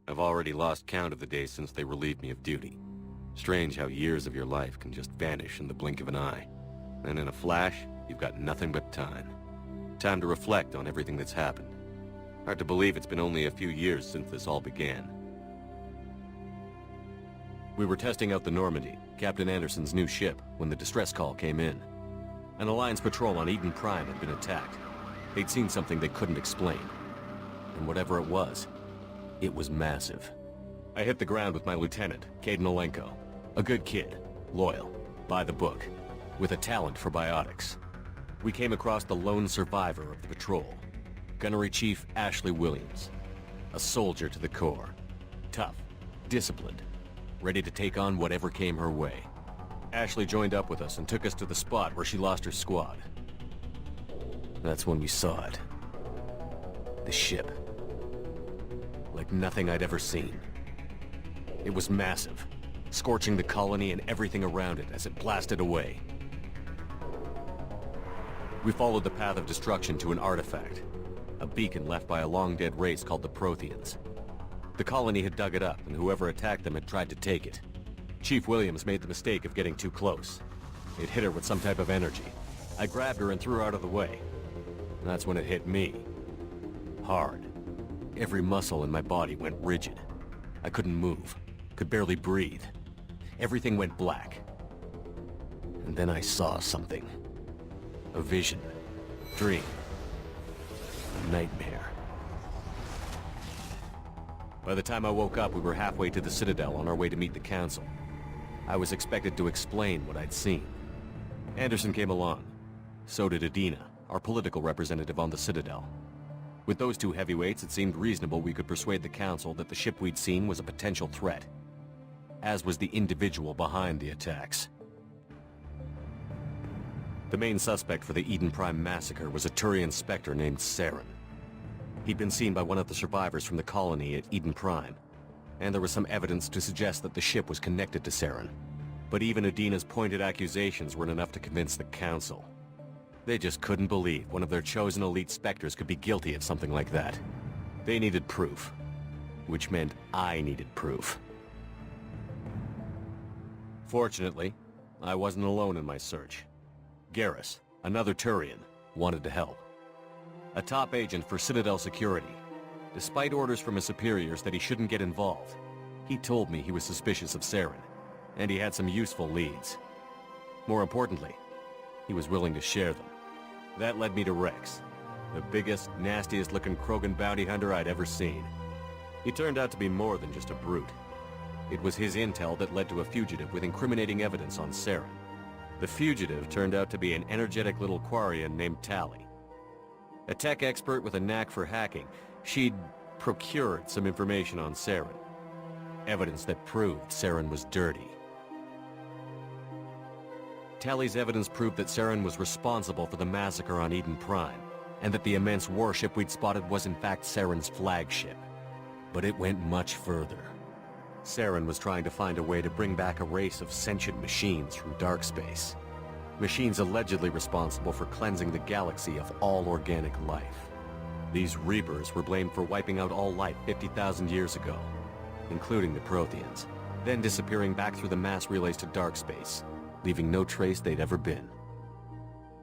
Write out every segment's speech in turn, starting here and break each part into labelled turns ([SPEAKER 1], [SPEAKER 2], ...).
[SPEAKER 1] I've already lost count of the days since they relieved me of duty. Strange how years of your life can just vanish in the blink of an eye. And in a flash, you've got nothing but time. Time to reflect on everything that's happened. Hard to believe it's been only a few years since this all began. We were testing out the Normandy, Captain Anderson's new ship, when the distress call came in. An Alliance patrol on Eden Prime had been attacked. They'd seen something they couldn't explain. And whatever it was massive. I hit the ground with my lieutenant, Kaidan Alenko. A good kid, loyal, by the book, with a talent for biotics. We came across the lone survivor of the patrol, Gunnery Chief Ashley Williams. A soldier to the core. Tough, disciplined, ready to take on whatever came her way. Ashley joined up with us and took us to the spot where she lost her squad. That's when we saw it. The ship. Like nothing I'd ever seen. It was massive, scorching the colony and everything around it as it blasted away. We followed the path of destruction to an artifact, a beacon left by a long-dead race called the Protheans. The colony had dug it up, and whoever attacked them had tried to take it. Chief Williams made the mistake of getting too close. It hit her with some type of energy. I grabbed her and threw her out of the way. And that's when it hit me. Hard. Every muscle in my body went rigid. I couldn't move, could barely breathe. Everything went black. And then I saw something. A vision. Dream. A nightmare. By the time I woke up, we were halfway to the Citadel on our way to meet the Council. I was expected to explain what I'd seen. Anderson came along. So did Adina, our political representative on the Citadel. With those two heavyweights, it seemed reasonable we could persuade the Council that the ship we'd seen was a potential threat. As was the individual behind the attacks. The main suspect for the Eden Prime massacre was a Turian Spectre named Saren. He'd been seen by one of the survivors from the colony at Eden Prime, and there was some evidence to suggest that the ship was connected to Saren. But even Adina's pointed accusations weren't enough to convince the Council. They just couldn't believe one of their chosen elite Spectres could be guilty of something like that. They needed proof, which meant I needed proof. Fortunately, I wasn't alone in my search. Garrus, another Turian, wanted to help. A top agent for Citadel Security. Despite orders from his superiors that he shouldn't get involved, he told me he was suspicious of Saren, and he had some useful leads. More importantly, he was willing to share them. That led me to Rex, the biggest, nastiest-looking Krogan bounty hunter I'd ever seen. He turned out to be more than just a brute. It was his intel that led to a fugitive with incriminating evidence on Saren. The fugitive turned out to be an energetic little Quarian named Tali. A tech expert with a knack for hacking, she'd procured some information on Saren. Evidence that proved Saren was dirty. Tali's evidence proved that Saren was responsible for the massacre on Eden Prime, and that the immense warship we'd spotted was in fact Saren's flagship. But it went much further. Saren was trying to find a way to bring back a race of sentient machines from dark space. Machines allegedly responsible for cleansing the galaxy of all organic life. These Reapers were blamed for wiping out all life 50,000 years ago, including the Protheans, then disappearing back through the mass relays to dark space, leaving no trace they'd ever been.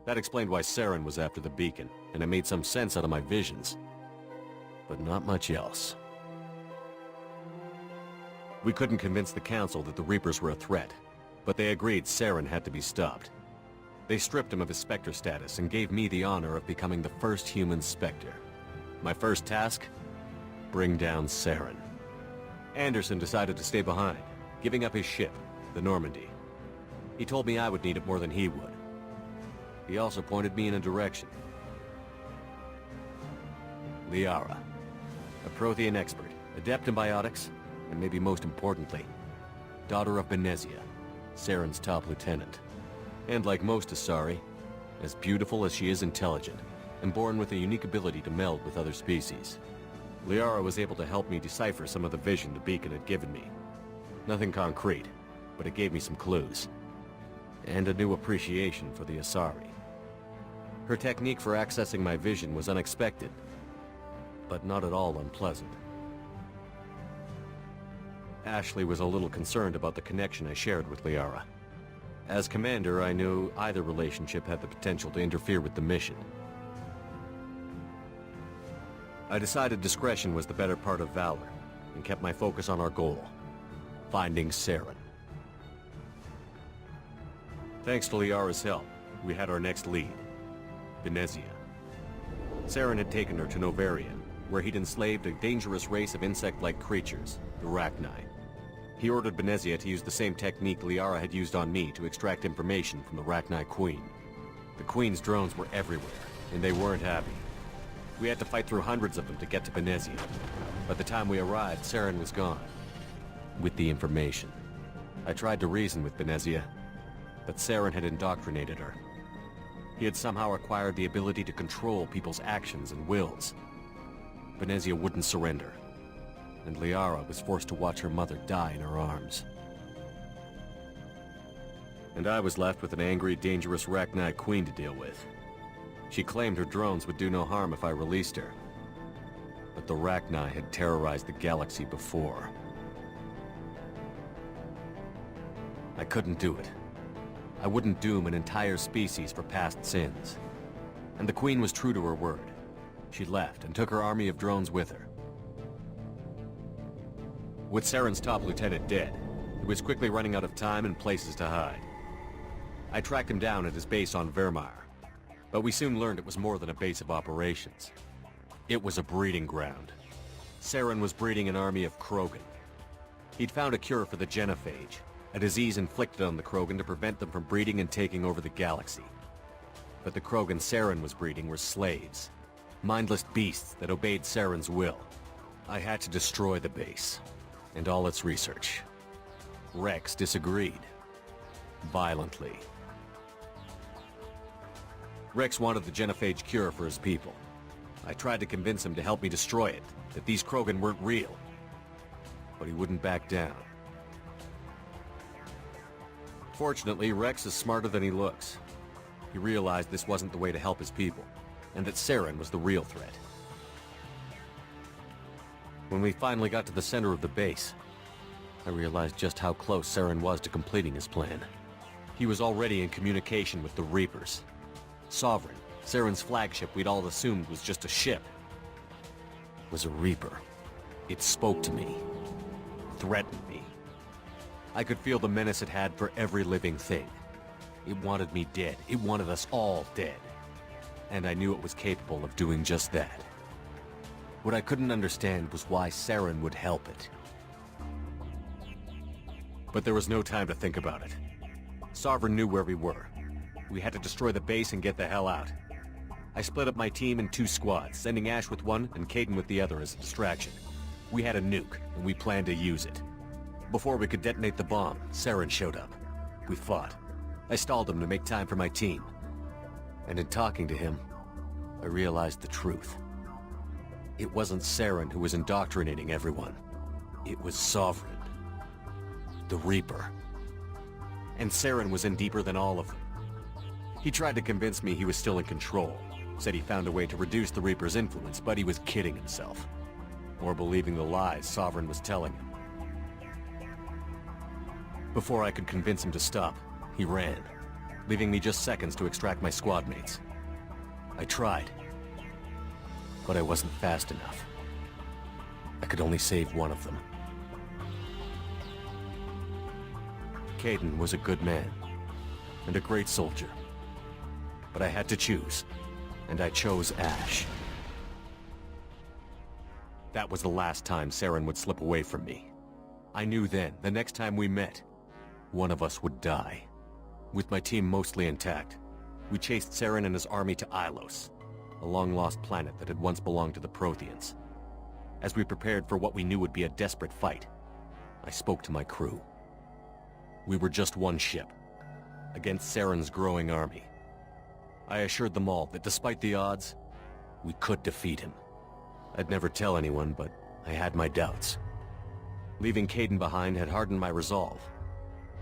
[SPEAKER 1] That explained why Saren was after the beacon, and it made some sense out of my visions. But not much else. We couldn't convince the Council that the Reapers were a threat, but they agreed Saren had to be stopped. They stripped him of his Spectre status and gave me the honor of becoming the first human Spectre. My first task? Bring down Saren. Anderson decided to stay behind, giving up his ship, the Normandy. He told me I would need it more than he would. He also pointed me in a direction. Liara, a Prothean expert, adept in biotics, and maybe most importantly, daughter of Benezia, Saren's top lieutenant. And like most Asari, as beautiful as she is intelligent, and born with a unique ability to meld with other species. Liara was able to help me decipher some of the vision the beacon had given me. Nothing concrete, but it gave me some clues. And a new appreciation for the Asari. Her technique for accessing my vision was unexpected, but not at all unpleasant. Ashley was a little concerned about the connection I shared with Liara. As commander, I knew either relationship had the potential to interfere with the mission. I decided discretion was the better part of valor, and kept my focus on our goal, finding Saren. Thanks to Liara's help, we had our next lead, Benezia. Saren had taken her to Novaria, where he'd enslaved a dangerous race of insect-like creatures, the Rachni. He ordered Benezia to use the same technique Liara had used on me to extract information from the Rachni Queen. The Queen's drones were everywhere, and they weren't happy. We had to fight through hundreds of them to get to Benezia. By the time we arrived, Saren was gone. With the information. I tried to reason with Benezia, but Saren had indoctrinated her. He had somehow acquired the ability to control people's actions and wills. Benezia wouldn't surrender, and Liara was forced to watch her mother die in her arms. And I was left with an angry, dangerous Rachni Queen to deal with. She claimed her drones would do no harm if I released her. But the Rachni had terrorized the galaxy before. I couldn't do it. I wouldn't doom an entire species for past sins. And the Queen was true to her word. She left and took her army of drones with her. With Saren's top lieutenant dead, he was quickly running out of time and places to hide. I tracked him down at his base on Vermeer, but we soon learned it was more than a base of operations. It was a breeding ground. Saren was breeding an army of Krogan. He'd found a cure for the genophage, a disease inflicted on the Krogan to prevent them from breeding and taking over the galaxy. But the Krogan Saren was breeding were slaves, mindless beasts that obeyed Saren's will. I had to destroy the base, and all its research. Rex disagreed. Violently. Rex wanted the genophage cure for his people. I tried to convince him to help me destroy it, that these Krogan weren't real. But he wouldn't back down. Fortunately, Rex is smarter than he looks. He realized this wasn't the way to help his people, and that Saren was the real threat. When we finally got to the center of the base, I realized just how close Saren was to completing his plan. He was already in communication with the Reapers. Sovereign, Saren's flagship we'd all assumed was just a ship, was a Reaper. It spoke to me, threatened me. I could feel the menace it had for every living thing. It wanted me dead. It wanted us all dead. And I knew it was capable of doing just that. What I couldn't understand was why Saren would help it. But there was no time to think about it. Sovereign knew where we were. We had to destroy the base and get the hell out. I split up my team in 2 squads, sending Ash with one and Kaidan with the other as a distraction. We had a nuke, and we planned to use it. Before we could detonate the bomb, Saren showed up. We fought. I stalled him to make time for my team. And in talking to him, I realized the truth. It wasn't Saren who was indoctrinating everyone. It was Sovereign. The Reaper. And Saren was in deeper than all of them. He tried to convince me he was still in control. Said he found a way to reduce the Reaper's influence, but he was kidding himself. Or believing the lies Sovereign was telling him. Before I could convince him to stop, he ran, leaving me just seconds to extract my squad mates. I tried, but I wasn't fast enough. I could only save one of them. Kaidan was a good man, and a great soldier. But I had to choose, and I chose Ash. That was the last time Saren would slip away from me. I knew then, the next time we met, one of us would die. With my team mostly intact, we chased Saren and his army to Ilos, a long-lost planet that had once belonged to the Protheans. As we prepared for what we knew would be a desperate fight, I spoke to my crew. We were just one ship, against Saren's growing army. I assured them all that despite the odds, we could defeat him. I'd never tell anyone, but I had my doubts. Leaving Kaidan behind had hardened my resolve,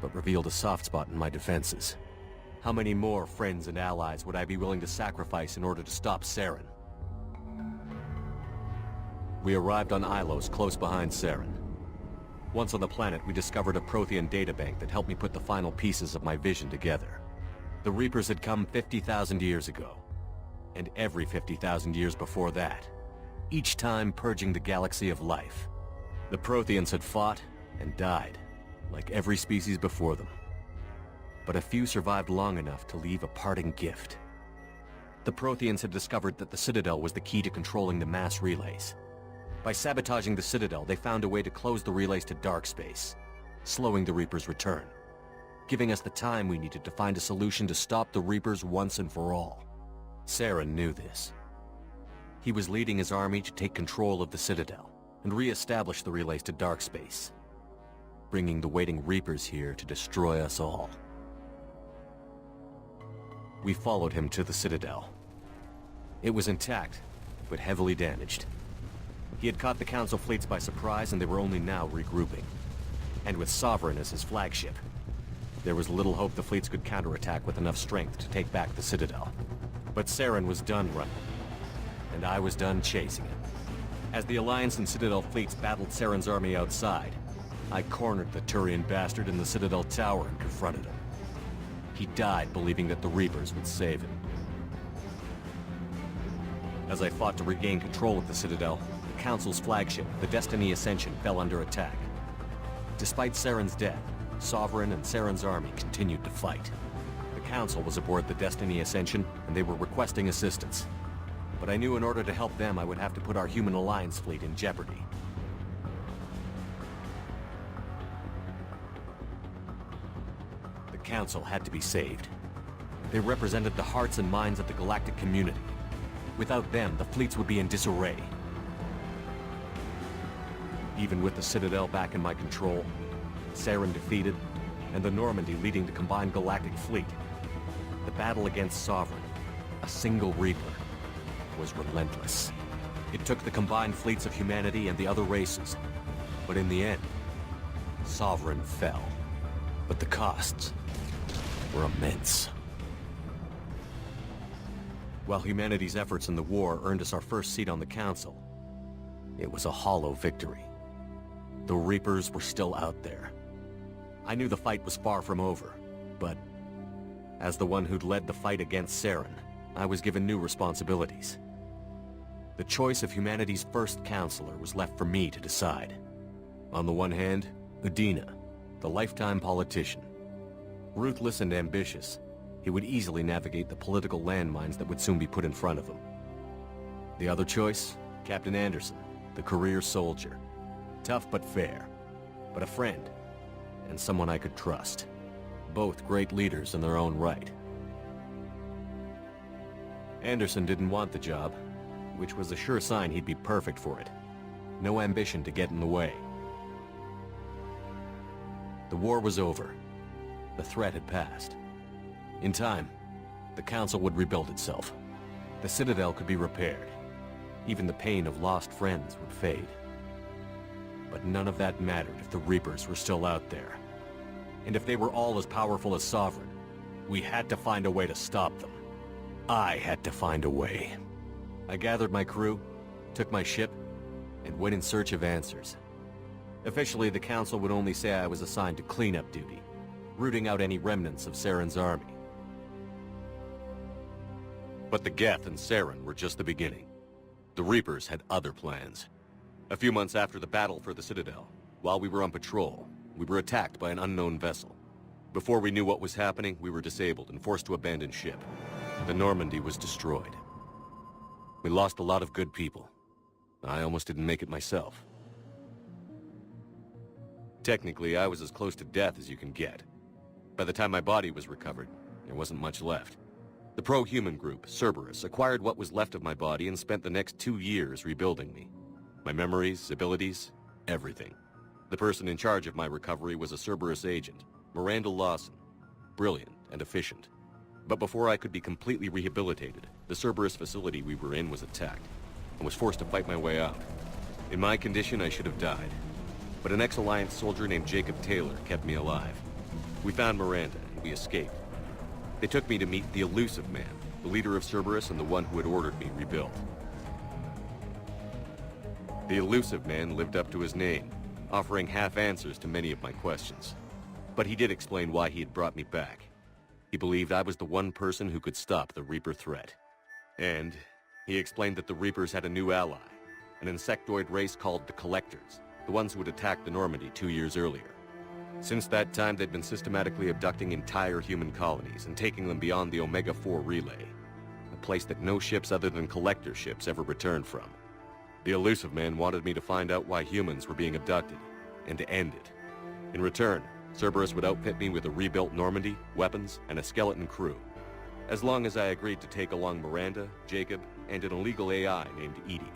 [SPEAKER 1] but revealed a soft spot in my defenses. How many more friends and allies would I be willing to sacrifice in order to stop Saren? We arrived on Ilos close behind Saren. Once on the planet, we discovered a Prothean databank that helped me put the final pieces of my vision together. The Reapers had come 50,000 years ago, and every 50,000 years before that, each time purging the galaxy of life. The Protheans had fought and died, like every species before them. But a few survived long enough to leave a parting gift. The Protheans had discovered that the Citadel was the key to controlling the mass relays. By sabotaging the Citadel, they found a way to close the relays to dark space, slowing the Reapers' return, giving us the time we needed to find a solution to stop the Reapers once and for all. Saren knew this. He was leading his army to take control of the Citadel and re-establish the relays to dark space, bringing the waiting Reapers here to destroy us all. We followed him to the Citadel. It was intact, but heavily damaged. He had caught the Council fleets by surprise, and they were only now regrouping. And with Sovereign as his flagship, there was little hope the fleets could counterattack with enough strength to take back the Citadel. But Saren was done running, and I was done chasing him. As the Alliance and Citadel fleets battled Saren's army outside, I cornered the Turian bastard in the Citadel tower and confronted him. He died believing that the Reapers would save him. As I fought to regain control of the Citadel, the Council's flagship, the Destiny Ascension, fell under attack. Despite Saren's death, Sovereign and Saren's army continued to fight. The Council was aboard the Destiny Ascension, and they were requesting assistance. But I knew in order to help them, I would have to put our human Alliance fleet in jeopardy. The Council had to be saved. They represented the hearts and minds of the galactic community. Without them, the fleets would be in disarray. Even with the Citadel back in my control, Saren defeated, and the Normandy leading the combined galactic fleet, the battle against Sovereign, a single Reaper, was relentless. It took the combined fleets of humanity and the other races, but in the end, Sovereign fell. But the costs were immense. While humanity's efforts in the war earned us our first seat on the Council, it was a hollow victory. The Reapers were still out there. I knew the fight was far from over, but as the one who'd led the fight against Saren, I was given new responsibilities. The choice of humanity's first counselor was left for me to decide. On the one hand, Udina, the lifetime politician. Ruthless and ambitious, he would easily navigate the political landmines that would soon be put in front of him. The other choice, Captain Anderson, the career soldier. Tough but fair, but a friend, and someone I could trust. Both great leaders in their own right. Anderson didn't want the job, which was a sure sign he'd be perfect for it. No ambition to get in the way. The war was over. The threat had passed. In time, the Council would rebuild itself. The Citadel could be repaired. Even the pain of lost friends would fade. But none of that mattered if the Reapers were still out there. And if they were all as powerful as Sovereign, we had to find a way to stop them. I had to find a way. I gathered my crew, took my ship, and went in search of answers. Officially, the Council would only say I was assigned to cleanup duty, rooting out any remnants of Saren's army. But the Geth and Saren were just the beginning. The Reapers had other plans. A few months after the battle for the Citadel, while we were on patrol, we were attacked by an unknown vessel. Before we knew what was happening, we were disabled and forced to abandon ship. The Normandy was destroyed. We lost a lot of good people. I almost didn't make it myself. Technically, I was as close to death as you can get. By the time my body was recovered, there wasn't much left. The pro-human group, Cerberus, acquired what was left of my body and spent the next 2 years rebuilding me. My memories, abilities, everything. The person in charge of my recovery was a Cerberus agent, Miranda Lawson. Brilliant and efficient. But before I could be completely rehabilitated, the Cerberus facility we were in was attacked, and was forced to fight my way out. In my condition, I should have died. But an ex-Alliance soldier named Jacob Taylor kept me alive. We found Miranda, and we escaped. They took me to meet the Illusive Man, the leader of Cerberus and the one who had ordered me rebuilt. The Illusive Man lived up to his name. offering half answers to many of my questions. But he did explain why he had brought me back. He believed I was the one person who could stop the Reaper threat. And he explained that the Reapers had a new ally, an insectoid race called the Collectors, the ones who had attacked the Normandy 2 years earlier. Since that time, they'd been systematically abducting entire human colonies and taking them beyond the Omega-4 relay, a place that no ships other than Collector ships ever returned from. The Illusive Man wanted me to find out why humans were being abducted, and to end it. In return, Cerberus would outfit me with a rebuilt Normandy, weapons, and a skeleton crew, as long as I agreed to take along Miranda, Jacob, and an illegal AI named Edie.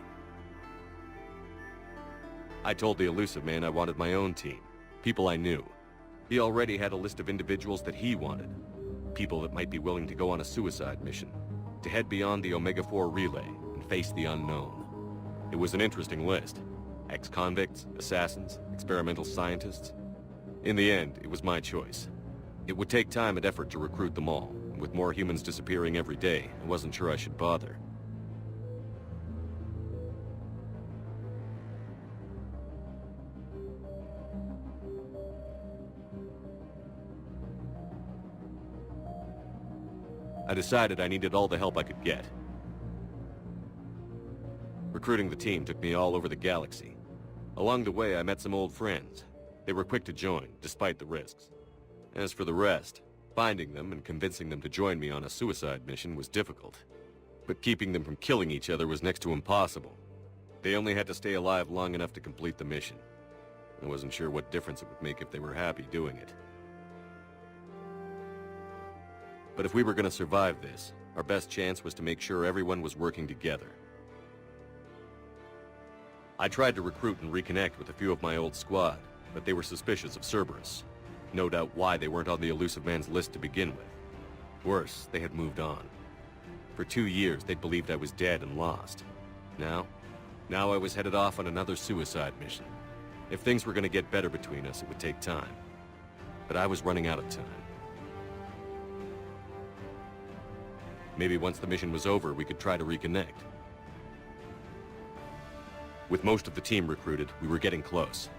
[SPEAKER 1] I told the Illusive Man I wanted my own team, people I knew. He already had a list of individuals that he wanted, people that might be willing to go on a suicide mission, to head beyond the Omega-4 relay and face the unknown. It was an interesting list. Ex-convicts, assassins, experimental scientists. In the end, it was my choice. It would take time and effort to recruit them all, and with more humans disappearing every day, I wasn't sure I should bother. I decided I needed all the help I could get. Recruiting the team took me all over the galaxy. Along the way, I met some old friends. They were quick to join, despite the risks. As for the rest, finding them and convincing them to join me on a suicide mission was difficult. But keeping them from killing each other was next to impossible. They only had to stay alive long enough to complete the mission. I wasn't sure what difference it would make if they were happy doing it. But if we were going to survive this, our best chance was to make sure everyone was working together. I tried to recruit and reconnect with a few of my old squad, but they were suspicious of Cerberus. No doubt why they weren't on the Illusive Man's list to begin with. Worse, they had moved on. For 2 years, they'd believed I was dead and lost. Now I was headed off on another suicide mission. If things were going to get better between us, it would take time. But I was running out of time. Maybe once the mission was over, we could try to reconnect. With most of the team recruited, we were getting close.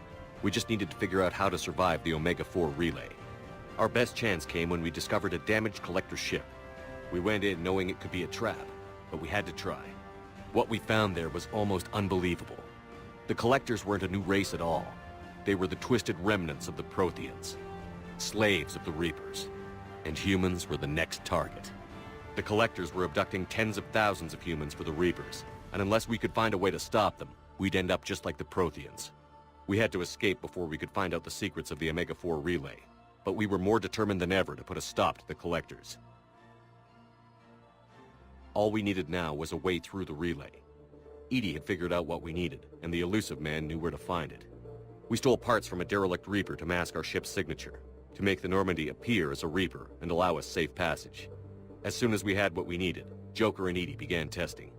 [SPEAKER 1] We just needed to figure out how to survive the Omega-4 relay. Our best chance came when we discovered a damaged Collector ship. We went in knowing it could be a trap, but we had to try. What we found there was almost unbelievable. The Collectors weren't a new race at all. They were the twisted remnants of the Protheans, slaves of the Reapers, and humans were the next target. The Collectors were abducting tens of thousands of humans for the Reapers, and unless we could find a way to stop them, we'd end up just like the Protheans. We had to escape before we could find out the secrets of the Omega-4 relay, but we were more determined than ever to put a stop to the Collectors. All we needed now was a way through the relay. Edie had figured out what we needed, and the Illusive Man knew where to find it. We stole parts from a derelict Reaper to mask our ship's signature, to make the Normandy appear as a Reaper and allow us safe passage. As soon as we had what we needed, Joker and Edie began testing.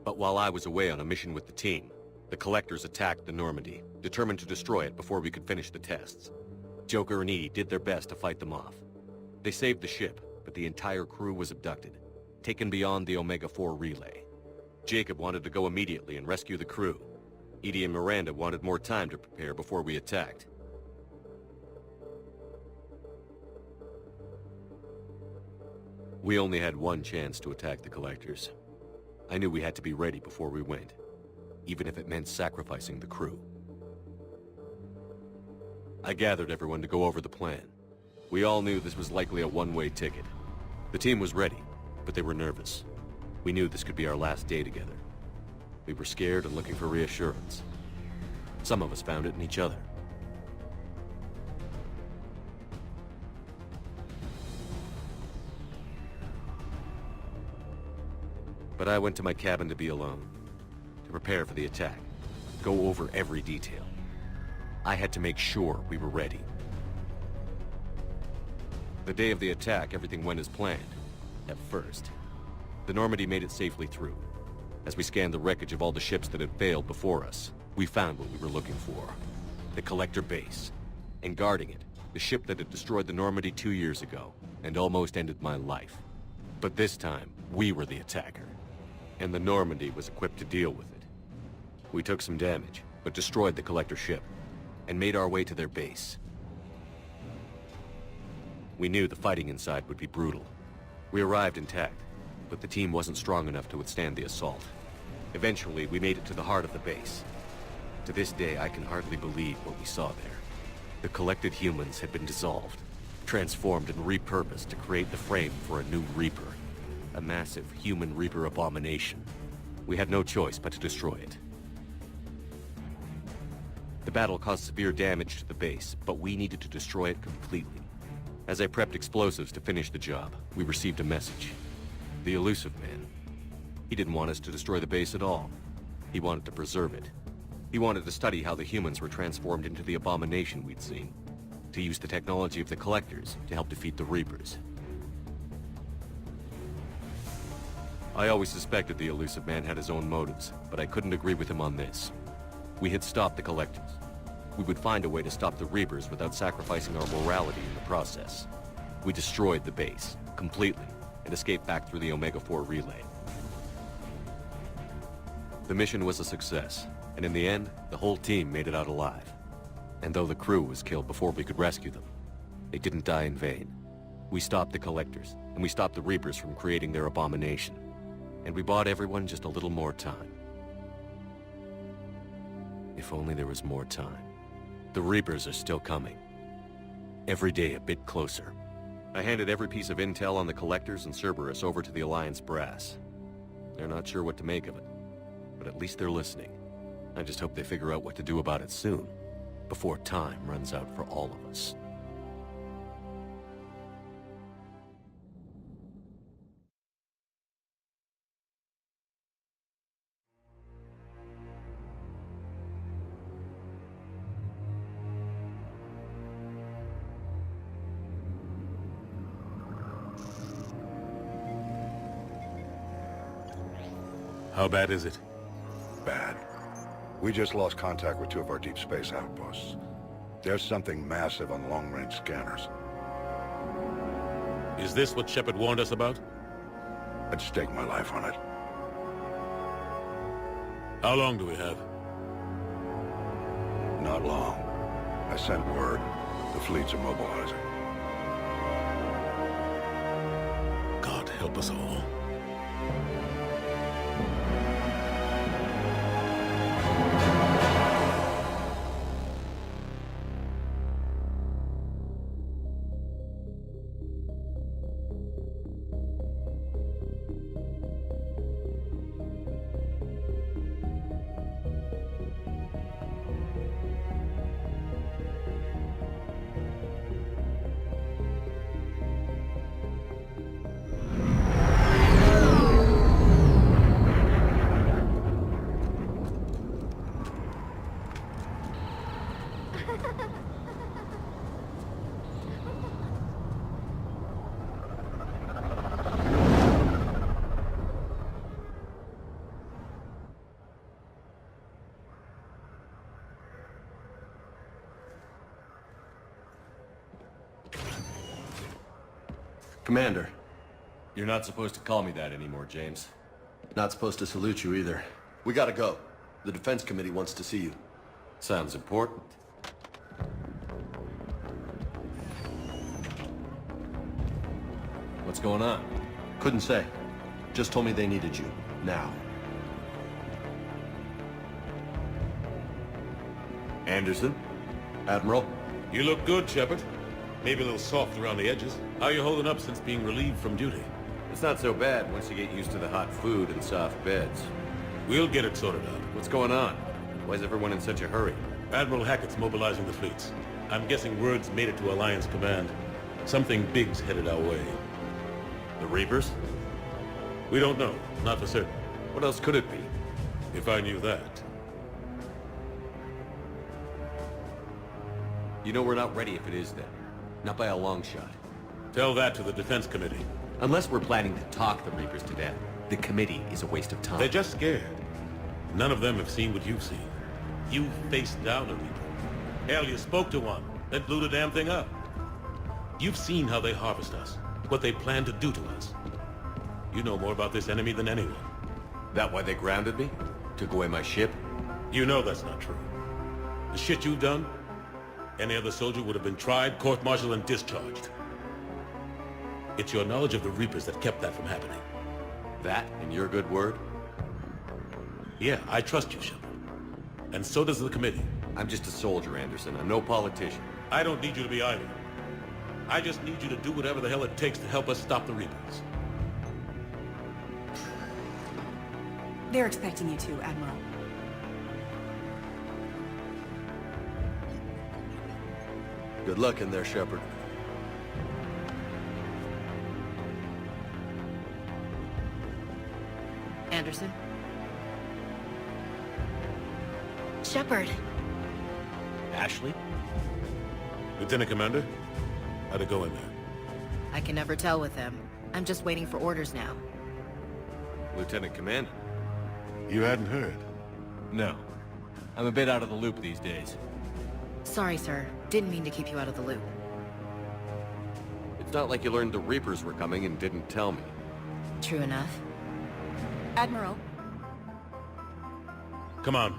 [SPEAKER 1] But while I was away on a mission with the team, the Collectors attacked the Normandy, determined to destroy it before we could finish the tests. Joker and Edie did their best to fight them off. They saved the ship, but the entire crew was abducted, taken beyond the Omega-4 relay. Jacob wanted to go immediately and rescue the crew. Edie and Miranda wanted more time to prepare before we attacked. We only had one chance to attack the Collectors. I knew we had to be ready before we went, even if it meant sacrificing the crew. I gathered everyone to go over the plan. We all knew this was likely a one-way ticket. The team was ready, but they were nervous. We knew this could be our last day together. We were scared and looking for reassurance. Some of us found it in each other. But I went to my cabin to be alone, to prepare for the attack, go over every detail. I had to make sure we were ready. The day of the attack, everything went as planned, at first. The Normandy made it safely through. As we scanned the wreckage of all the ships that had failed before us, we found what we were looking for. The Collector base. And guarding it, the ship that had destroyed the Normandy 2 years ago, and almost ended my life. But this time, we were the attacker. And the Normandy was equipped to deal with it. We took some damage, but destroyed the Collector ship. and made our way to their base. We knew the fighting inside would be brutal. We arrived intact, but the team wasn't strong enough to withstand the assault. Eventually, we made it to the heart of the base. To this day, I can hardly believe what we saw there. The collected humans had been dissolved, transformed and repurposed to create the frame for a new Reaper. A massive human Reaper abomination. We had no choice but to destroy it. The battle caused severe damage to the base, but we needed to destroy it completely. As I prepped explosives to finish the job, we received a message. The Illusive Man. He didn't want us to destroy the base at all. He wanted to preserve it. He wanted to study how the humans were transformed into the abomination we'd seen. To use the technology of the Collectors to help defeat the Reapers. I always suspected the Illusive Man had his own motives, but I couldn't agree with him on this. We had stopped the Collectors. We would find a way to stop the Reapers without sacrificing our morality in the process. We destroyed the base, completely, and escaped back through the Omega-4 relay. The mission was a success, and in the end, the whole team made it out alive. And though the crew was killed before we could rescue them, they didn't die in vain. We stopped the Collectors, and we stopped the Reapers from creating their abomination. And we bought everyone just a little more time. If only there was more time. The Reapers are still coming. Every day a bit closer. I handed every piece of intel on the Collectors and Cerberus over to the Alliance brass. They're not sure what to make of it, but at least they're listening. I just hope they figure out what to do about it soon, before time runs out for all of us.
[SPEAKER 2] How bad is it?
[SPEAKER 3] Bad. We just lost contact with two of our deep space outposts. There's something massive on long-range scanners.
[SPEAKER 2] Is this what Shepard warned us about?
[SPEAKER 3] I'd stake my life on it.
[SPEAKER 2] How long do we have?
[SPEAKER 3] Not long. I sent word. The fleets are mobilizing.
[SPEAKER 2] God help us all.
[SPEAKER 4] Commander.
[SPEAKER 1] You're not supposed to call me that anymore, James.
[SPEAKER 4] Not supposed to salute you either. We gotta go. The Defense Committee wants to see you.
[SPEAKER 1] Sounds important. What's going on?
[SPEAKER 4] Couldn't say. Just told me they needed you. Now.
[SPEAKER 1] Anderson?
[SPEAKER 4] Admiral?
[SPEAKER 2] You look good, Shepard. Maybe a little soft around the edges. How you holding up since being relieved from duty?
[SPEAKER 1] It's not so bad once you get used to the hot food and soft beds.
[SPEAKER 2] We'll get it sorted out.
[SPEAKER 1] What's going on? Why is everyone in such a hurry?
[SPEAKER 2] Admiral Hackett's mobilizing the fleets. I'm guessing word's made it to Alliance Command. Something big's headed our way.
[SPEAKER 1] The Reapers?
[SPEAKER 2] We don't know. Not for certain.
[SPEAKER 1] What else could it be?
[SPEAKER 2] If I knew that.
[SPEAKER 1] You know we're not ready if it is then. Not by a long shot.
[SPEAKER 2] Tell that to the Defense Committee.
[SPEAKER 1] Unless we're planning to talk the Reapers to death, the committee is a waste of time.
[SPEAKER 2] They're just scared. None of them have seen what you've seen. You faced down a Reaper. Hell, you spoke to one, then blew the damn thing up. You've seen how they harvest us, what they plan to do to us. You know more about this enemy than anyone.
[SPEAKER 1] That why they grounded me? Took away my ship?
[SPEAKER 2] You know that's not true. The shit you've done, Any other soldier would have been tried, court-martialed, and discharged. It's your knowledge of the Reapers that kept that from happening.
[SPEAKER 1] That, in your good word?
[SPEAKER 2] Yeah, I trust you, Shepard. And so does the committee.
[SPEAKER 1] I'm just a soldier, Anderson. I'm no politician.
[SPEAKER 2] I don't need you to be either. I just need you to do whatever the hell it takes to help us stop the Reapers.
[SPEAKER 5] They're expecting you to, Admiral.
[SPEAKER 4] Good luck in there, Shepard.
[SPEAKER 6] Anderson? Shepard.
[SPEAKER 1] Ashley?
[SPEAKER 2] Lieutenant Commander, how'd it go in there?
[SPEAKER 6] I can never tell with them. I'm just waiting for orders now.
[SPEAKER 1] Lieutenant Commander?
[SPEAKER 3] You hadn't heard?
[SPEAKER 1] No. I'm a bit out of the loop these days.
[SPEAKER 6] Sorry, sir. Didn't mean to keep you out of the loop.
[SPEAKER 1] It's not like you learned the Reapers were coming and didn't tell me.
[SPEAKER 6] True enough.
[SPEAKER 5] Admiral,
[SPEAKER 2] Come on.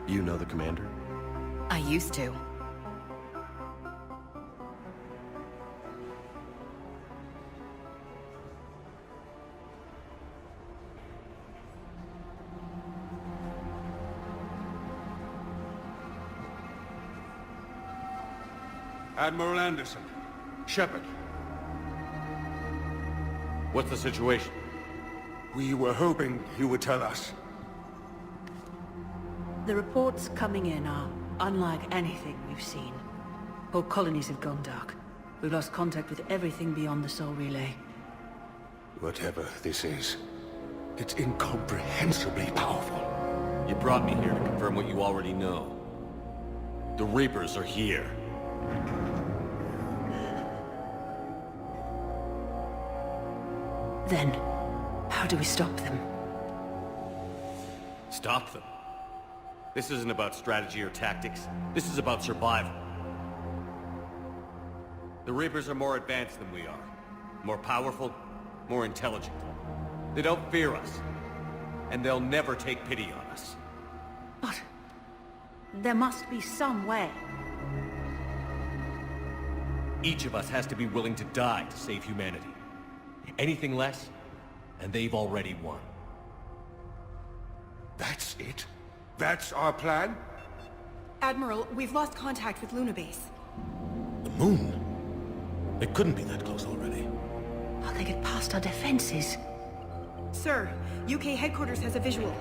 [SPEAKER 4] You know the commander?
[SPEAKER 6] I used to.
[SPEAKER 7] Admiral Anderson. Shepard.
[SPEAKER 1] What's the situation?
[SPEAKER 7] We were hoping you would tell us.
[SPEAKER 8] The reports coming in are unlike anything we've seen. Whole colonies have gone dark. We've lost contact with everything beyond the Sol Relay.
[SPEAKER 7] Whatever this is, it's incomprehensibly powerful.
[SPEAKER 1] You brought me here to confirm what you already know. The Reapers are here.
[SPEAKER 8] Then, how do we stop them?
[SPEAKER 1] Stop them. This isn't about strategy or tactics. This is about survival. The Reapers are more advanced than we are. More powerful, more intelligent. They don't fear us. And they'll never take pity on us.
[SPEAKER 8] But there must be some way.
[SPEAKER 1] Each of us has to be willing to die to save humanity. Anything less, and they've already won.
[SPEAKER 7] That's it? That's our plan?
[SPEAKER 5] Admiral, we've lost contact with Luna Base.
[SPEAKER 2] The moon? It couldn't be that close already.
[SPEAKER 8] How they get past our defenses?
[SPEAKER 5] Sir, UK headquarters has a visual.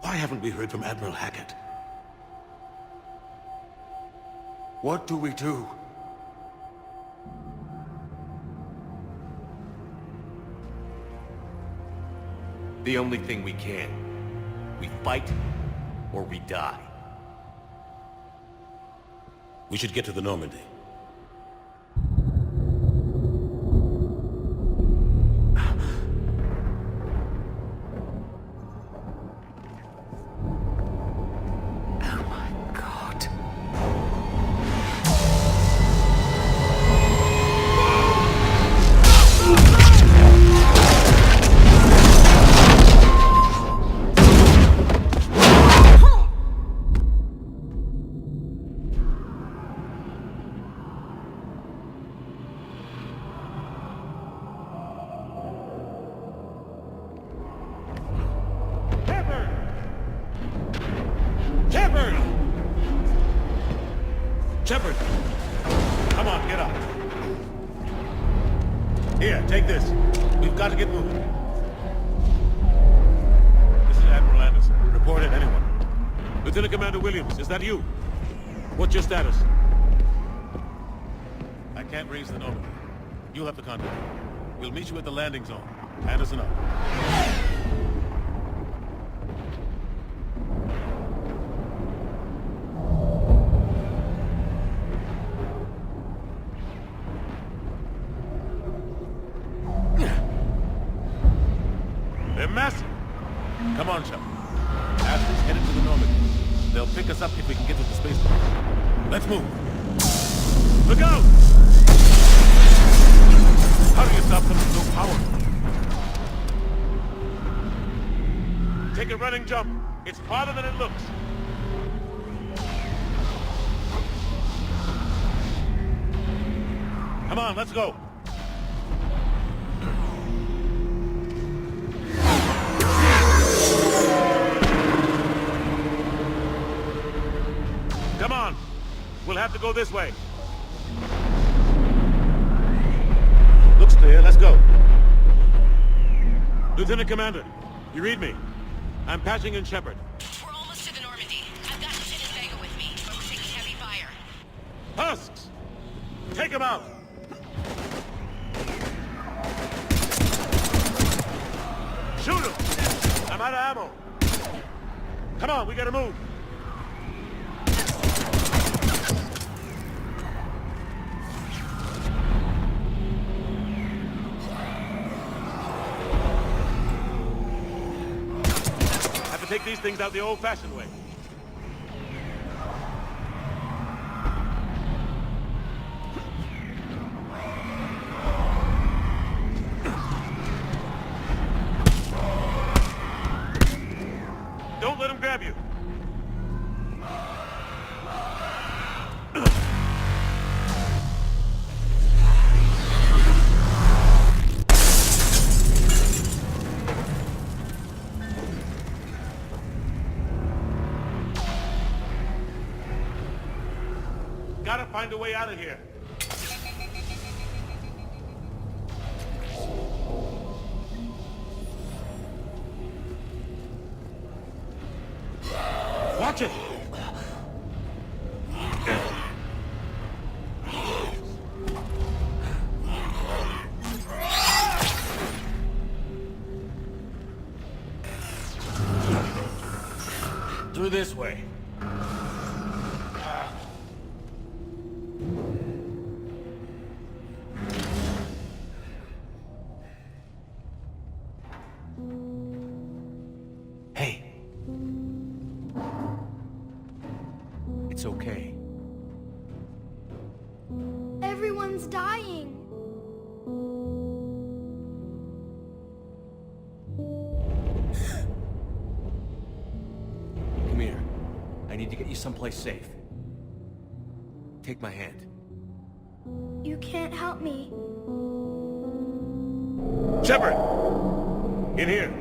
[SPEAKER 2] Why haven't we heard from Admiral Hackett?
[SPEAKER 7] What do we do?
[SPEAKER 1] The only thing we can. We fight, or we die.
[SPEAKER 2] We should get to the Normandy.
[SPEAKER 8] Oh my God.
[SPEAKER 2] Shepard! Shepard! Come on, get up. Here, take this. We've got to get moving. This is Admiral Anderson. Report it, anyone. Lieutenant Commander Williams, is that you? What's your status? I can't raise the Normandy. You'll have to contact me. We'll meet you at the landing zone. Anderson up. They're massive. Come on, Shepard. Ashley's headed to the Normandy. They'll pick us up if we can get to the spaceport. Let's move. Look out! How do you stop something so powerful? Take a running jump. It's farther than it looks. Come on, let's go. Come on. We'll have to go this way. Looks clear. Let's go. Lieutenant Commander, you read me? I'm patching in Shepard.
[SPEAKER 6] We're almost to the Normandy. I've got Lieutenant Vega with me, but we're taking heavy fire.
[SPEAKER 2] Husks! Take him out! Shoot him! I'm out of ammo. Come on, we gotta move. Have to take these things out the old-fashioned way. Don't let him grab you. Gotta find a way out of here. Watch it! Through this way. Hey. It's okay.
[SPEAKER 9] Everyone's dying.
[SPEAKER 1] Come here. I need to get you someplace safe. Take my hand.
[SPEAKER 9] You can't help me.
[SPEAKER 2] Shepard! In here.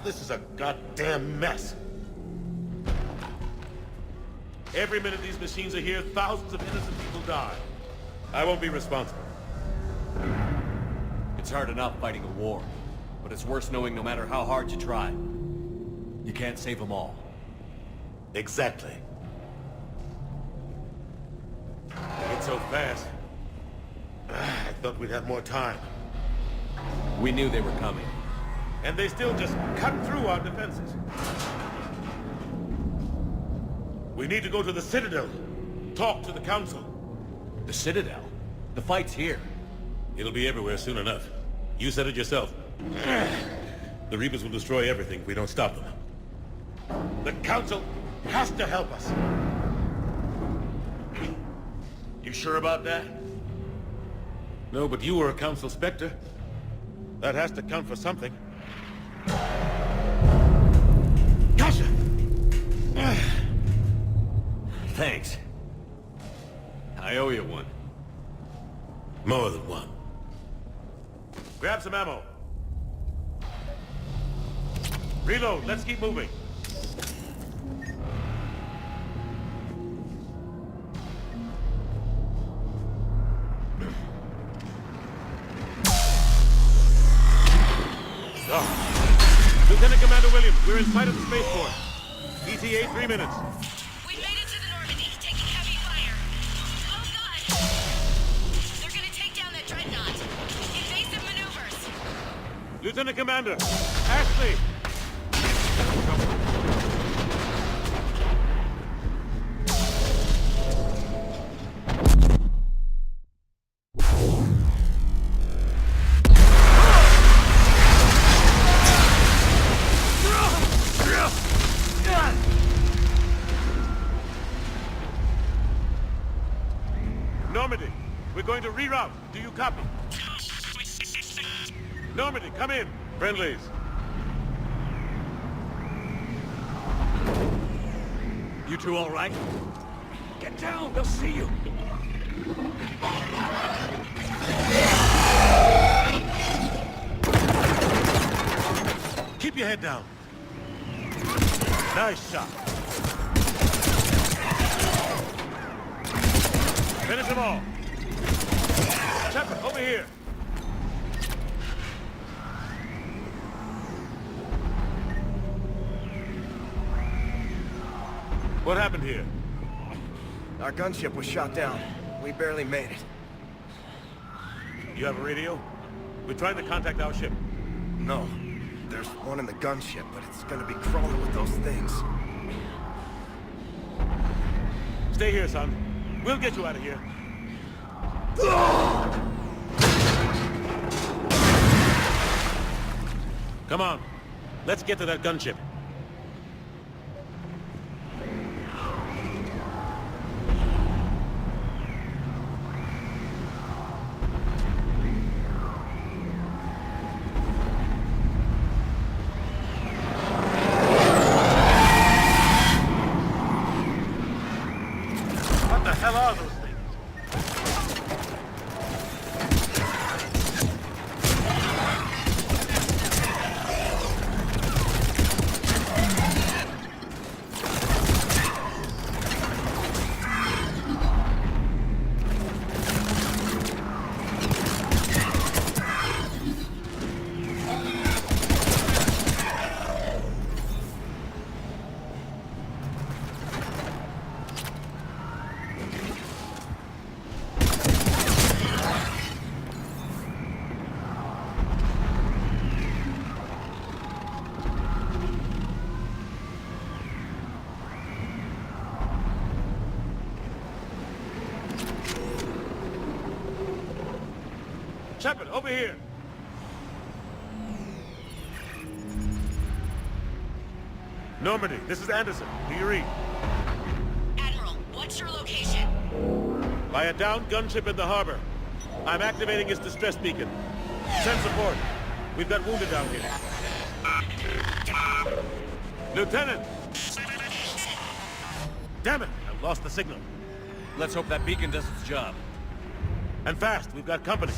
[SPEAKER 2] This is a goddamn mess. Every minute these machines are here, thousands of innocent people die. I won't be responsible.
[SPEAKER 1] It's hard enough fighting a war, but it's worse knowing no matter how hard you try, you can't save them all.
[SPEAKER 2] Exactly. It's so fast. I thought we'd have more time.
[SPEAKER 1] We knew they were coming.
[SPEAKER 2] And they still just cut through our defenses. We need to go to the Citadel. Talk to the Council.
[SPEAKER 1] The Citadel? The fight's here.
[SPEAKER 2] It'll be everywhere soon enough. You said it yourself. The Reapers will destroy everything if we don't stop them. The Council has to help us. You sure about that? No, but you were a Council Spectre. That has to count for something. Kasha!
[SPEAKER 1] Thanks. I owe you one.
[SPEAKER 2] More than one. Grab some ammo. Reload. Let's keep moving. Lieutenant Commander Williams, we're in sight of the spaceport. ETA 3 minutes.
[SPEAKER 6] We made it to the Normandy, taking heavy fire. Oh god! They're gonna take down that dreadnought. Evasive maneuvers.
[SPEAKER 2] Lieutenant Commander, Ashley! Normandy, we're going to reroute. Do you copy? Normandy, come in. Friendlies.
[SPEAKER 1] You two all right?
[SPEAKER 7] Get down, they'll see you.
[SPEAKER 2] Keep your head down. Nice shot. Finish them all. Shepard, over here. What happened here?
[SPEAKER 10] Our gunship was shot down. We barely made it.
[SPEAKER 2] You have a radio? We're trying to contact our ship.
[SPEAKER 10] No. There's one in the gunship, but it's gonna be crawling with those things.
[SPEAKER 2] Stay here, son. We'll get you out of here. Come on. Let's get to that gunship. What the hell are those things? Shepard, over here. Normandy, this is Anderson. Do you read?
[SPEAKER 6] Admiral, what's your location?
[SPEAKER 2] By a downed gunship in the harbor. I'm activating its distress beacon. Send support. We've got wounded down here. Lieutenant! Damn it! I've lost the signal.
[SPEAKER 1] Let's hope that beacon does its job.
[SPEAKER 2] And fast, we've got company.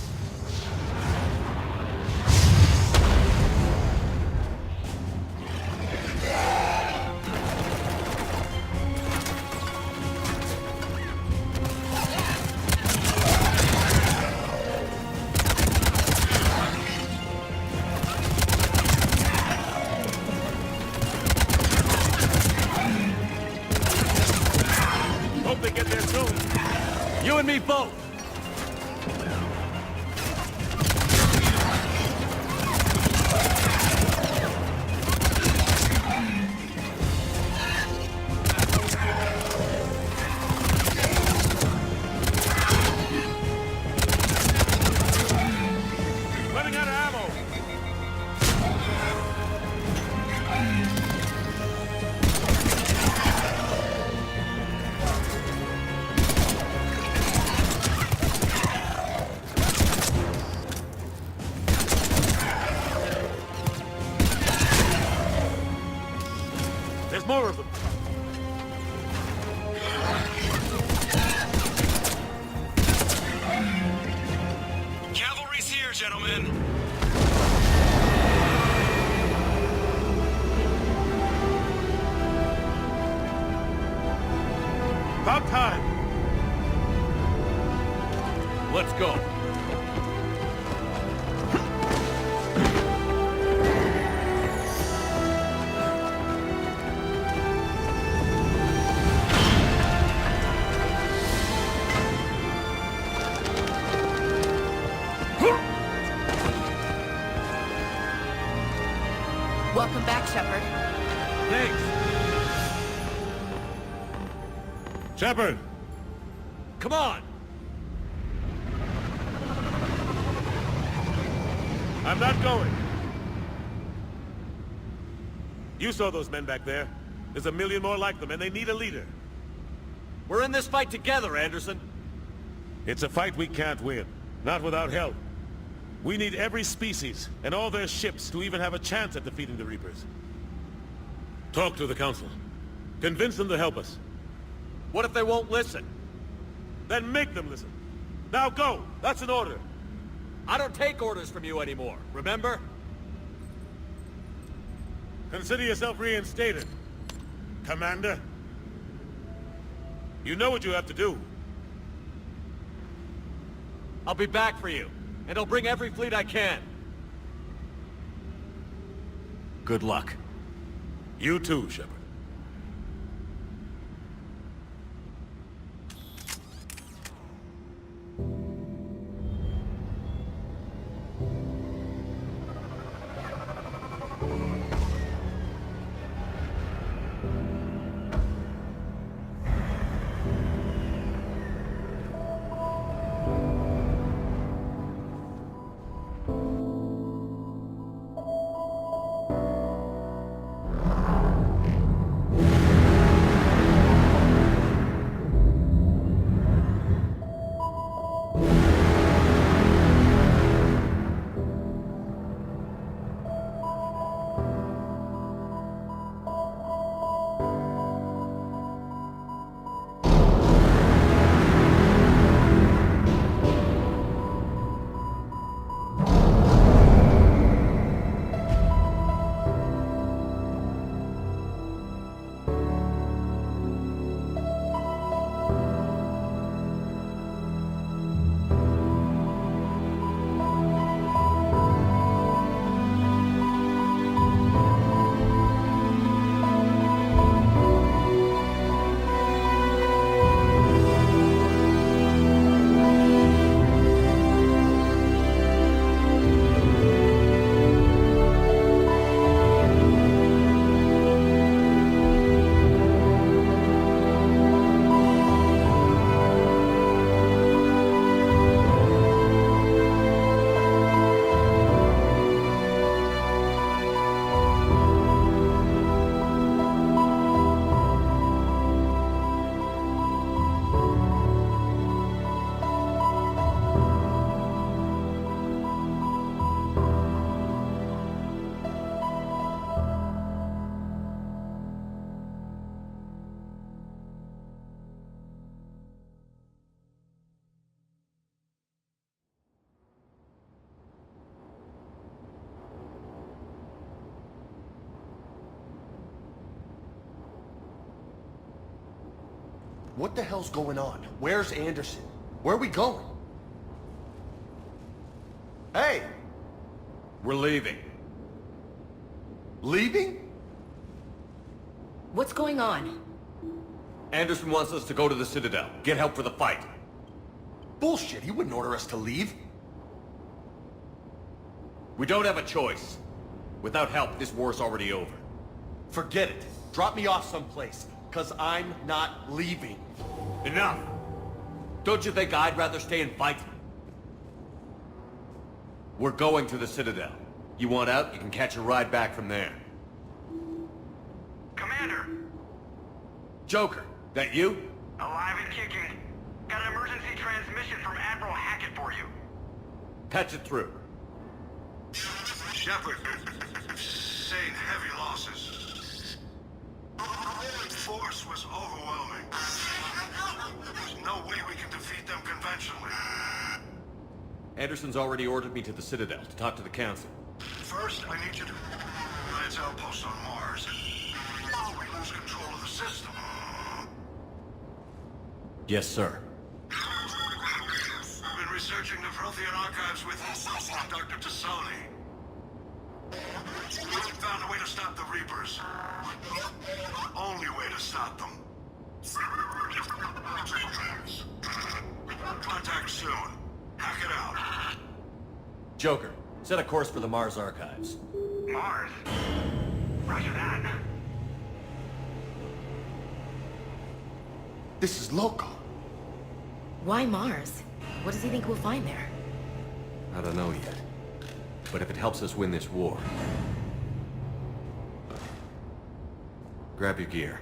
[SPEAKER 2] Hope they get there soon.
[SPEAKER 1] You and me both!
[SPEAKER 2] Running out of ammo. There's more of them.
[SPEAKER 10] Cavalry's here, gentlemen.
[SPEAKER 2] About time.
[SPEAKER 1] Let's go.
[SPEAKER 2] Shepard!
[SPEAKER 1] Come on!
[SPEAKER 2] I'm not going. You saw those men back there. There's a million more like them, and they need a leader.
[SPEAKER 1] We're in this fight together, Anderson.
[SPEAKER 2] It's a fight we can't win. Not without help. We need every species, and all their ships, to even have a chance at defeating the Reapers. Talk to the Council. Convince them to help us.
[SPEAKER 1] What if they won't listen?
[SPEAKER 2] Then make them listen. Now go! That's an order!
[SPEAKER 1] I don't take orders from you anymore, remember?
[SPEAKER 2] Consider yourself reinstated, Commander. You know what you have to do.
[SPEAKER 1] I'll be back for you, and I'll bring every fleet I can. Good luck.
[SPEAKER 2] You too, Shepard.
[SPEAKER 4] What the hell's going on? Where's Anderson? Where are we going? Hey!
[SPEAKER 1] We're leaving.
[SPEAKER 4] Leaving?
[SPEAKER 6] What's going on?
[SPEAKER 1] Anderson wants us to go to the Citadel, get help for the fight.
[SPEAKER 4] Bullshit, he wouldn't order us to leave.
[SPEAKER 1] We don't have a choice. Without help, this war's already over.
[SPEAKER 4] Forget it. Drop me off someplace, cause I'm not leaving.
[SPEAKER 1] Enough! Don't you think I'd rather stay and fight? We're going to the Citadel. You want out, you can catch a ride back from there.
[SPEAKER 10] Commander!
[SPEAKER 1] Joker, that you?
[SPEAKER 10] Alive and kicking. Got an emergency transmission from Admiral Hackett for you.
[SPEAKER 1] Patch it through.
[SPEAKER 3] Shepard, sustained heavy losses. The force was overwhelming. There's no way we can defeat them conventionally.
[SPEAKER 1] Anderson's already ordered me to the Citadel to talk to the Council.
[SPEAKER 3] First, I need you to Alliance outpost on Mars. We lose control of the system.
[SPEAKER 1] Yes, sir.
[SPEAKER 3] We've been researching the Prothean archives with Dr. Tassoni. We found a way to stop the Reapers. Only way to stop them. Contact soon. Hack it out.
[SPEAKER 1] Joker, set a course for the Mars archives.
[SPEAKER 10] Mars? Roger that. This is local.
[SPEAKER 6] Why Mars? What does he think we'll find there?
[SPEAKER 1] I don't know yet. But if it helps us win this war... Grab your gear.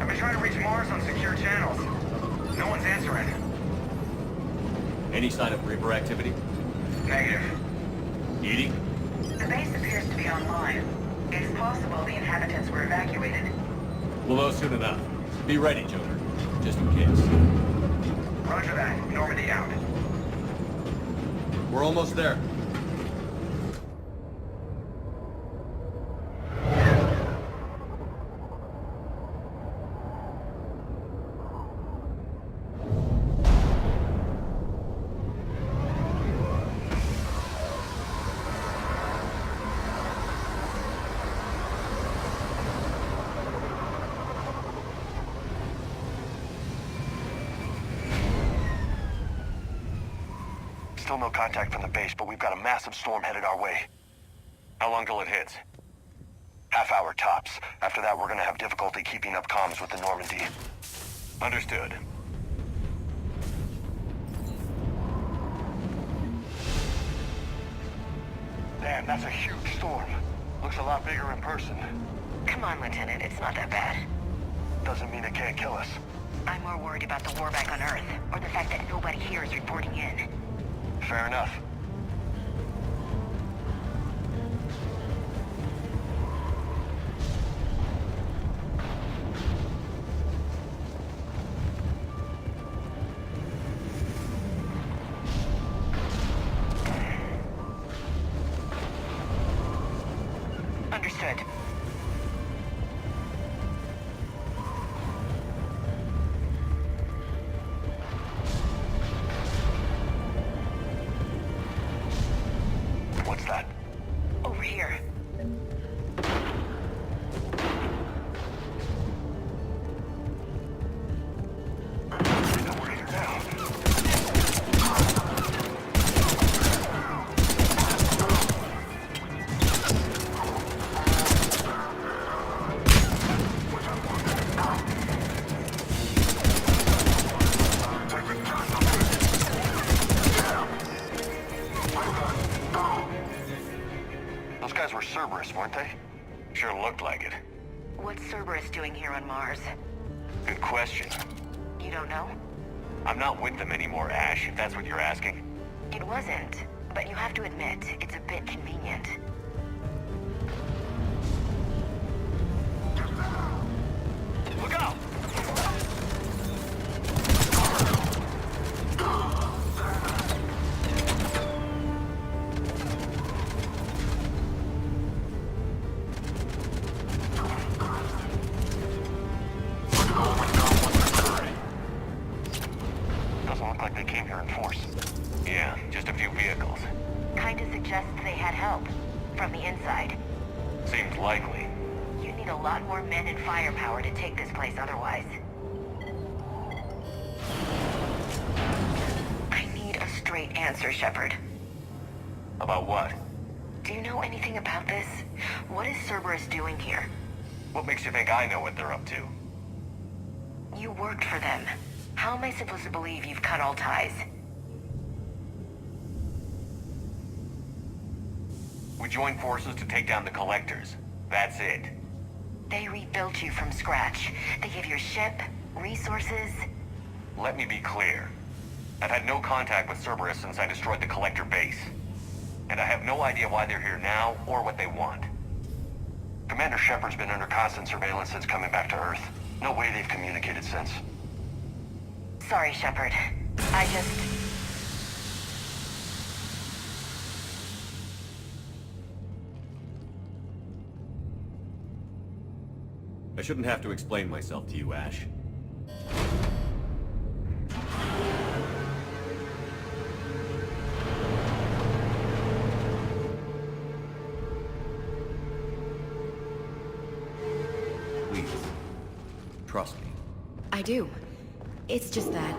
[SPEAKER 10] I've been trying to reach Mars on secure channels. No one's answering.
[SPEAKER 1] Any sign of Reaper activity?
[SPEAKER 10] Negative.
[SPEAKER 1] EDI?
[SPEAKER 11] The base appears to be online. It's possible the inhabitants were evacuated.
[SPEAKER 1] We'll know soon enough. Be ready, Joker. Just in case.
[SPEAKER 10] Roger that. Normandy out.
[SPEAKER 4] We're almost there.
[SPEAKER 3] Still no contact from the base, but we've got a massive storm headed our way. How long till it hits? Half hour tops. After that, we're gonna have difficulty keeping up comms with the Normandy. Understood. Damn, that's a huge storm. Looks a lot bigger in person.
[SPEAKER 11] Come on, Lieutenant. It's not that bad.
[SPEAKER 3] Doesn't mean it can't kill us.
[SPEAKER 11] I'm more worried about the war back on Earth, or the fact that nobody here is reporting in.
[SPEAKER 3] Fair enough.
[SPEAKER 11] Understood.
[SPEAKER 3] What's that?
[SPEAKER 11] Over here.
[SPEAKER 3] We're here now. Those guys were Cerberus, weren't they? Sure looked like it.
[SPEAKER 11] What's Cerberus doing here on Mars?
[SPEAKER 3] Good question.
[SPEAKER 11] You don't know?
[SPEAKER 3] I'm not with them anymore, Ash, if that's what you're asking.
[SPEAKER 11] It wasn't, but you have to admit, it's a bit convenient.
[SPEAKER 3] Look out! Doesn't look like they came here in force. Yeah, just a few vehicles.
[SPEAKER 11] Kinda suggests they had help. From the inside.
[SPEAKER 3] Seems likely.
[SPEAKER 11] You need a lot more men and firepower to take this place otherwise. I need a straight answer, Shepard.
[SPEAKER 3] About what?
[SPEAKER 11] Do you know anything about this? What is Cerberus doing here?
[SPEAKER 3] What makes you think I know what they're up to?
[SPEAKER 11] You worked for them. How am I supposed to believe you've cut all ties?
[SPEAKER 3] We joined forces to take down the Collectors. That's it.
[SPEAKER 11] They rebuilt you from scratch. They gave you a ship, resources.
[SPEAKER 3] Let me be clear. I've had no contact with Cerberus since I destroyed the Collector base. And I have no idea why they're here now or what they want. Commander Shepard's been under constant surveillance since coming back to Earth. No way they've communicated since.
[SPEAKER 11] Sorry, Shepard.
[SPEAKER 1] I shouldn't have to explain myself to you, Ash. Please, trust me.
[SPEAKER 11] I do. It's just that...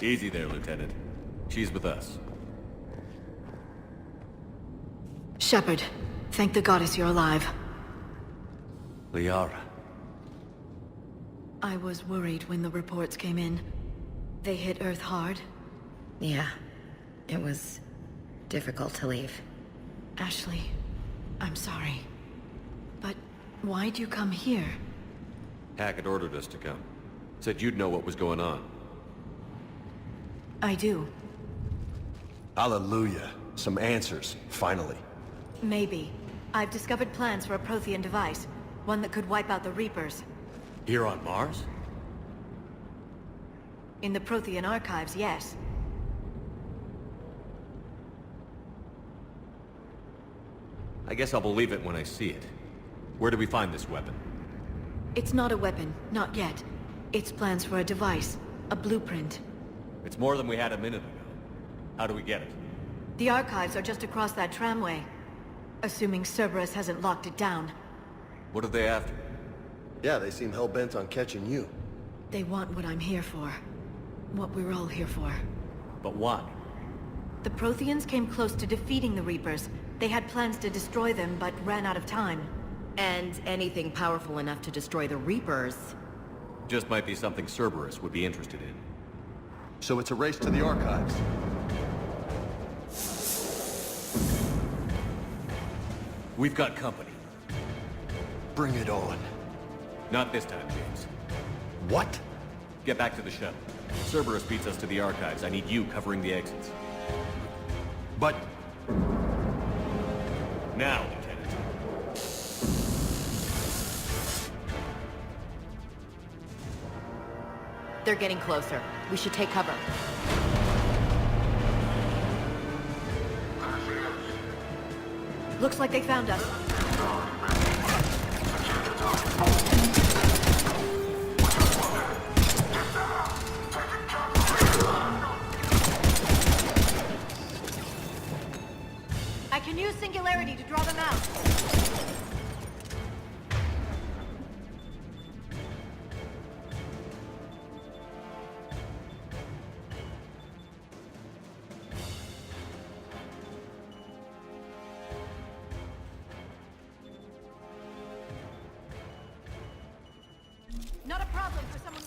[SPEAKER 1] Easy there, Lieutenant. She's with us.
[SPEAKER 8] Shepard, thank the goddess you're alive.
[SPEAKER 4] Liara.
[SPEAKER 8] I was worried when the reports came in. They hit Earth hard.
[SPEAKER 11] Yeah. It was... difficult to leave.
[SPEAKER 8] Ashley, I'm sorry. But why'd you come here?
[SPEAKER 1] Hackett ordered us to come. Said you'd know what was going on.
[SPEAKER 8] I do.
[SPEAKER 4] Hallelujah. Some answers, finally.
[SPEAKER 8] Maybe. I've discovered plans for a Prothean device. One that could wipe out the Reapers.
[SPEAKER 1] Here on Mars?
[SPEAKER 8] In the Prothean archives, yes.
[SPEAKER 1] I guess I'll believe it when I see it. Where do we find this weapon?
[SPEAKER 8] It's not a weapon, not yet. It's plans for a device, a blueprint.
[SPEAKER 1] It's more than we had a minute ago. How do we get it?
[SPEAKER 8] The archives are just across that tramway. Assuming Cerberus hasn't locked it down.
[SPEAKER 1] What are they after?
[SPEAKER 4] Yeah, they seem hell-bent on catching you.
[SPEAKER 8] They want what I'm here for. What we're all here for.
[SPEAKER 1] But why?
[SPEAKER 8] The Protheans came close to defeating the Reapers. They had plans to destroy them, but ran out of time.
[SPEAKER 11] And anything powerful enough to destroy the Reapers.
[SPEAKER 1] Just might be something Cerberus would be interested in.
[SPEAKER 4] So it's a race to the archives.
[SPEAKER 1] We've got company.
[SPEAKER 4] Bring it on.
[SPEAKER 1] Not this time, James.
[SPEAKER 4] What?
[SPEAKER 1] Get back to the shuttle. If Cerberus beats us to the archives, I need you covering the exits.
[SPEAKER 4] But...
[SPEAKER 1] Now, Lieutenant.
[SPEAKER 11] They're getting closer. We should take cover.
[SPEAKER 8] Looks like they found us. I can use Singularity to draw them out. Not a problem for someone